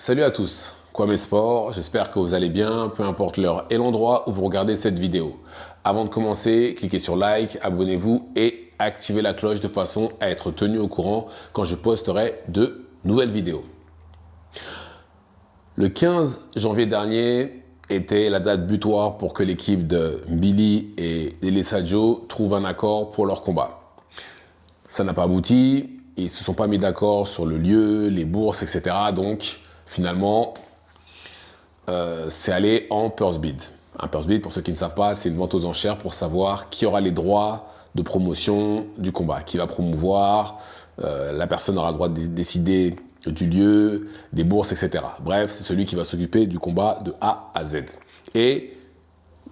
Salut à tous, Kwame Sport, j'espère que vous allez bien, peu importe l'heure et l'endroit où vous regardez cette vidéo. Avant de commencer, cliquez sur like, abonnez-vous et activez la cloche de façon à être tenu au courant quand je posterai de nouvelles vidéos. Le 15 janvier dernier était la date butoir pour que l'équipe de Billy et Lele Sadio trouve un accord pour leur combat. Ça n'a pas abouti, ils ne se sont pas mis d'accord sur le lieu, les bourses, etc. Donc finalement, c'est allé en purse bid. Un purse bid, pour ceux qui ne savent pas, c'est une vente aux enchères pour savoir qui aura les droits de promotion du combat, qui va promouvoir, la personne aura le droit de décider du lieu, des bourses, etc. Bref, c'est celui qui va s'occuper du combat de A à Z. Et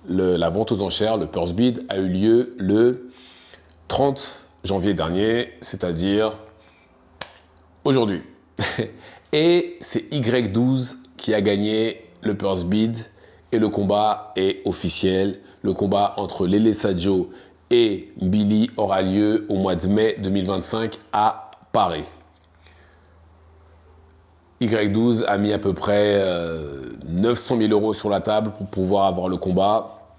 la vente aux enchères, le purse bid, a eu lieu le 30 janvier dernier, c'est-à-dire aujourd'hui. Et c'est Y12 qui a gagné le purse bid et le combat est officiel. Le combat entre Lele Sadio et Billy aura lieu au mois de mai 2025 à Paris. Y12 a mis à peu près 900 000 € sur la table pour pouvoir avoir le combat.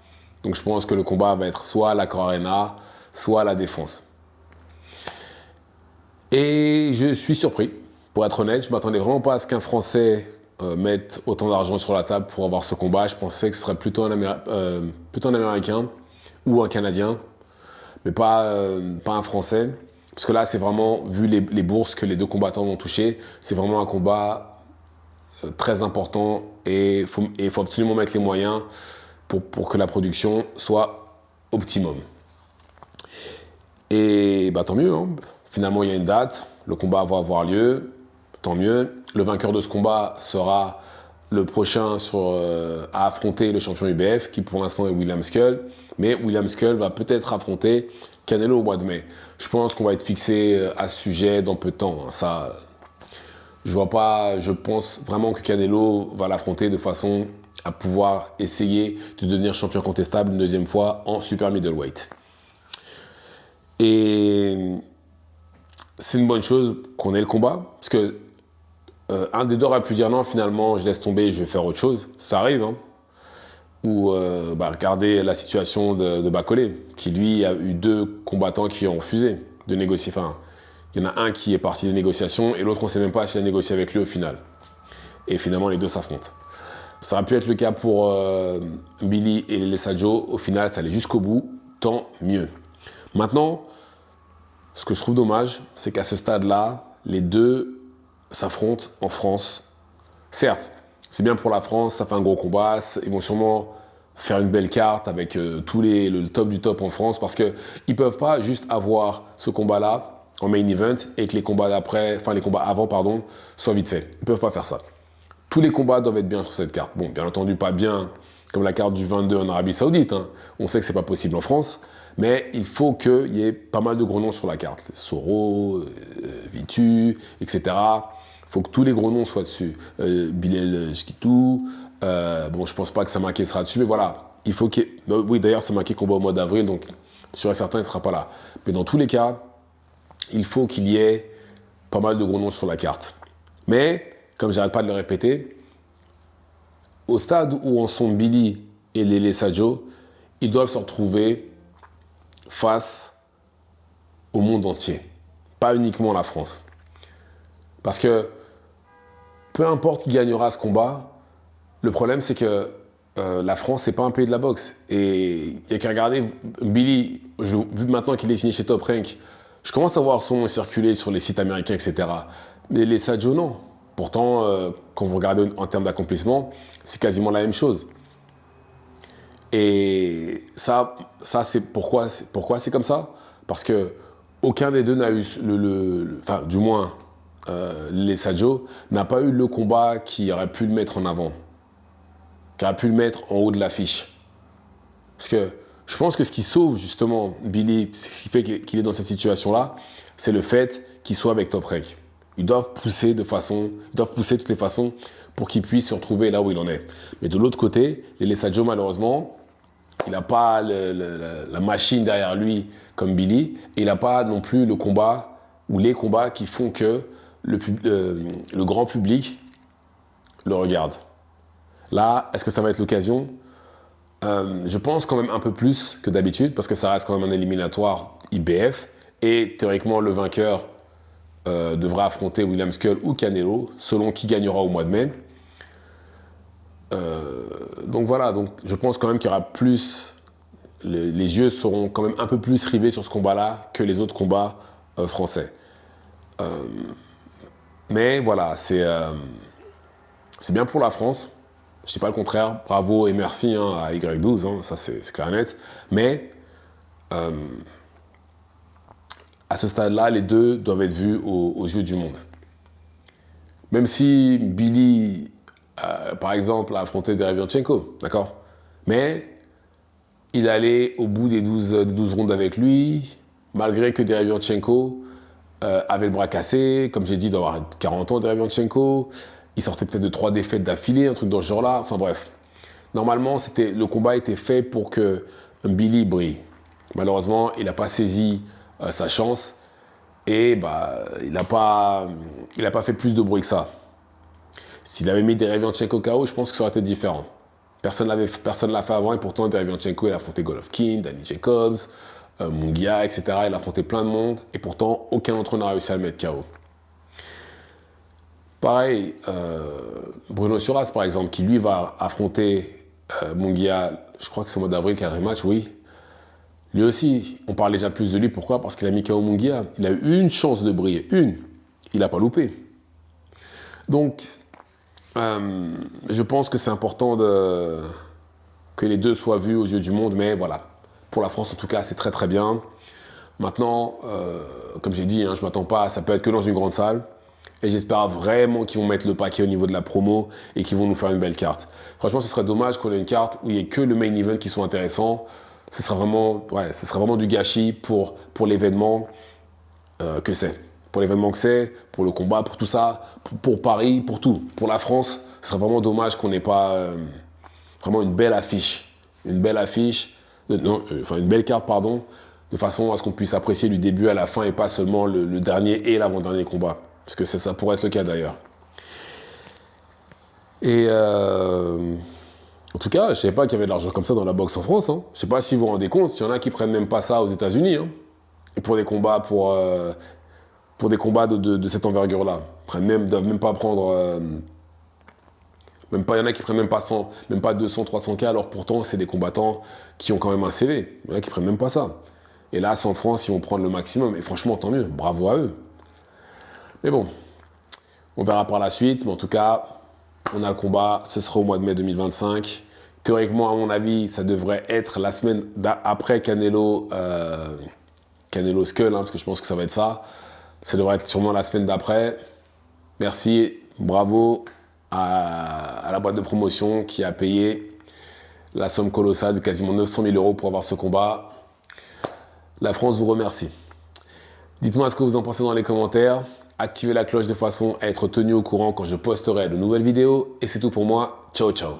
Donc je pense que le combat va être soit à l'Accor Arena, soit à la Défense. Et je suis surpris, pour être honnête, je ne m'attendais vraiment pas à ce qu'un Français mette autant d'argent sur la table pour avoir ce combat. Je pensais que ce serait plutôt un Américain ou un Canadien, mais pas un Français. Parce que là, c'est vraiment, vu les bourses que les deux combattants vont toucher, c'est vraiment un combat très important et il faut absolument mettre les moyens pour que la production soit optimum. Et bah, tant mieux, hein. Finalement, il y a une date, le combat va avoir lieu, tant mieux. Le vainqueur de ce combat sera le prochain à affronter le champion UBF, qui pour l'instant est William Skull. Mais William Skull va peut-être affronter Canelo au mois de mai. Je pense qu'on va être fixé à ce sujet dans peu de temps. Ça, je pense vraiment que Canelo va l'affronter de façon à pouvoir essayer de devenir champion contestable une deuxième fois en super middleweight. Et c'est une bonne chose qu'on ait le combat, parce que un des deux aurait pu dire non, finalement, je laisse tomber, je vais faire autre chose. Ça arrive, hein. Ou regardez la situation de Bacolé, qui lui a eu deux combattants qui ont refusé de négocier. Enfin, il y en a un qui est parti des négociations et l'autre, on ne sait même pas s'il a négocié avec lui au final. Et finalement, les deux s'affrontent. Ça aurait pu être le cas pour Billy et Lele Sadio. Au final, ça allait jusqu'au bout. Tant mieux. Maintenant, ce que je trouve dommage, c'est qu'à ce stade-là, les deux s'affrontent en France. Certes, c'est bien pour la France, ça fait un gros combat. Ils vont sûrement faire une belle carte avec le top du top en France parce qu'ils ne peuvent pas juste avoir ce combat-là en main event et que les combats avant, pardon, soient vite faits. Ils ne peuvent pas faire ça. Tous les combats doivent être bien sur cette carte. Bon, bien entendu, pas bien comme la carte du 22 en Arabie Saoudite, hein. On sait que c'est pas possible en France, mais il faut qu'il y ait pas mal de gros noms sur la carte. Les Soro, Vitu, etc. Il faut que tous les gros noms soient dessus. Bilal Jkitou, bon, je pense pas que Samaké sera dessus, mais voilà. Il faut qu'il y ait... Oui, d'ailleurs, Samaké combat au mois d'avril, donc sûr et certain, il ne sera pas là. Mais dans tous les cas, il faut qu'il y ait pas mal de gros noms sur la carte. Mais, comme j'arrête pas de le répéter, au stade où en sont Billy et Lele Sadio, ils doivent se retrouver face au monde entier, pas uniquement la France. Parce que peu importe qui gagnera ce combat, le problème c'est que la France, c'est pas un pays de la boxe. Et il n'y a qu'à regarder Billy, vu maintenant qu'il est signé chez Top Rank, je commence à voir son nom circuler sur les sites américains, etc. Mais les Sadio, non. Pourtant, quand vous regardez en termes d'accomplissement, c'est quasiment la même chose. Et ça c'est pourquoi c'est comme ça. Parce que aucun des deux n'a eu enfin, du moins, les Sadio n'a pas eu le combat qui aurait pu le mettre en avant, qui aurait pu le mettre en haut de l'affiche. Parce que je pense que ce qui sauve justement Billy, ce qui fait qu'il est dans cette situation-là, c'est le fait qu'il soit avec Top Rank. Ils doivent pousser de toutes les façons pour qu'il puisse se retrouver là où il en est. Mais de l'autre côté, Lele Sadio, malheureusement, il n'a pas la machine derrière lui comme Billy, et il n'a pas non plus le combat ou les combats qui font que le grand public le regarde. Là, est-ce que ça va être l'occasion? Je pense quand même un peu plus que d'habitude, parce que ça reste quand même un éliminatoire IBF, et théoriquement, le vainqueur devra affronter William Skull ou Canelo, selon qui gagnera au mois de mai. Donc voilà, donc je pense quand même qu'il y aura plus... Les yeux seront quand même un peu plus rivés sur ce combat-là que les autres combats français. Mais voilà, c'est bien pour la France. Je ne dis pas le contraire. Bravo et merci à Y12, ça c'est clair et net. Mais à ce stade-là, les deux doivent être vus aux yeux du monde. Même si Billy, par exemple, a affronté Derevyanchenko, d'accord? Mais il allait au bout des 12 rondes avec lui, malgré que Derevyanchenko avait le bras cassé, comme j'ai dit, d'avoir 40 ans, Derevyanchenko. Il sortait peut-être de 3 défaites d'affilée, un truc dans ce genre-là. Enfin bref. Normalement, le combat était fait pour que Billy brille. Malheureusement, il n'a pas saisi sa chance et il n'a pas fait plus de bruit que ça. S'il avait mis Derevyanchenko KO, je pense que ça aurait été différent. Personne ne l'a fait avant et pourtant Derevyanchenko, il a affronté Golovkin, Danny Jacobs, Munguia, etc. Il a affronté plein de monde et pourtant aucun d'entre eux n'a réussi à le mettre KO. Pareil, Bruno Suras par exemple, qui lui va affronter Munguia, je crois que c'est au mois d'avril qu'il y a un rematch, oui. Lui aussi, on parle déjà plus de lui. Pourquoi? Parce qu'il a mis KO Munguia. Il a eu une chance de briller, une. Il n'a pas loupé. Donc, je pense que c'est important que les deux soient vus aux yeux du monde, mais voilà. Pour la France, en tout cas, c'est très très bien. Maintenant, comme j'ai dit, je ne m'attends pas, ça peut être que dans une grande salle. Et j'espère vraiment qu'ils vont mettre le paquet au niveau de la promo et qu'ils vont nous faire une belle carte. Franchement, ce serait dommage qu'on ait une carte où il n'y ait que le main event qui soit intéressant. Ce serait vraiment du gâchis pour l'événement que c'est. Pour l'événement que c'est, pour le combat, pour tout ça, pour Paris, pour tout. Pour la France, ce serait vraiment dommage qu'on n'ait pas vraiment une belle affiche. Une belle affiche, une belle carte, pardon, de façon à ce qu'on puisse apprécier du début à la fin et pas seulement le dernier et l'avant-dernier combat. Parce que ça pourrait être le cas d'ailleurs. Et en tout cas, je ne savais pas qu'il y avait de l'argent comme ça dans la boxe en France. Je ne sais pas si vous vous rendez compte, il y en a qui prennent même pas ça aux États-Unis. Et pour des combats, de cette envergure-là, ne doivent même pas prendre. Il y en a qui prennent même pas 200, 300 K, alors pourtant c'est des combattants qui ont quand même un CV. Il y en a qui prennent même pas ça. Et là, c'est en France, ils vont prendre le maximum. Et franchement, tant mieux, bravo à eux. Mais bon, on verra par la suite. Mais en tout cas, on a le combat, ce sera au mois de mai 2025. Théoriquement, à mon avis, ça devrait être la semaine après Canelo Skull, parce que je pense que ça va être ça. Ça devrait être sûrement la semaine d'après. Merci, bravo à la boîte de promotion qui a payé la somme colossale de quasiment 900 000 € pour avoir ce combat. La France vous remercie. Dites-moi ce que vous en pensez dans les commentaires. Activez la cloche de façon à être tenu au courant quand je posterai de nouvelles vidéos. Et c'est tout pour moi. Ciao, ciao.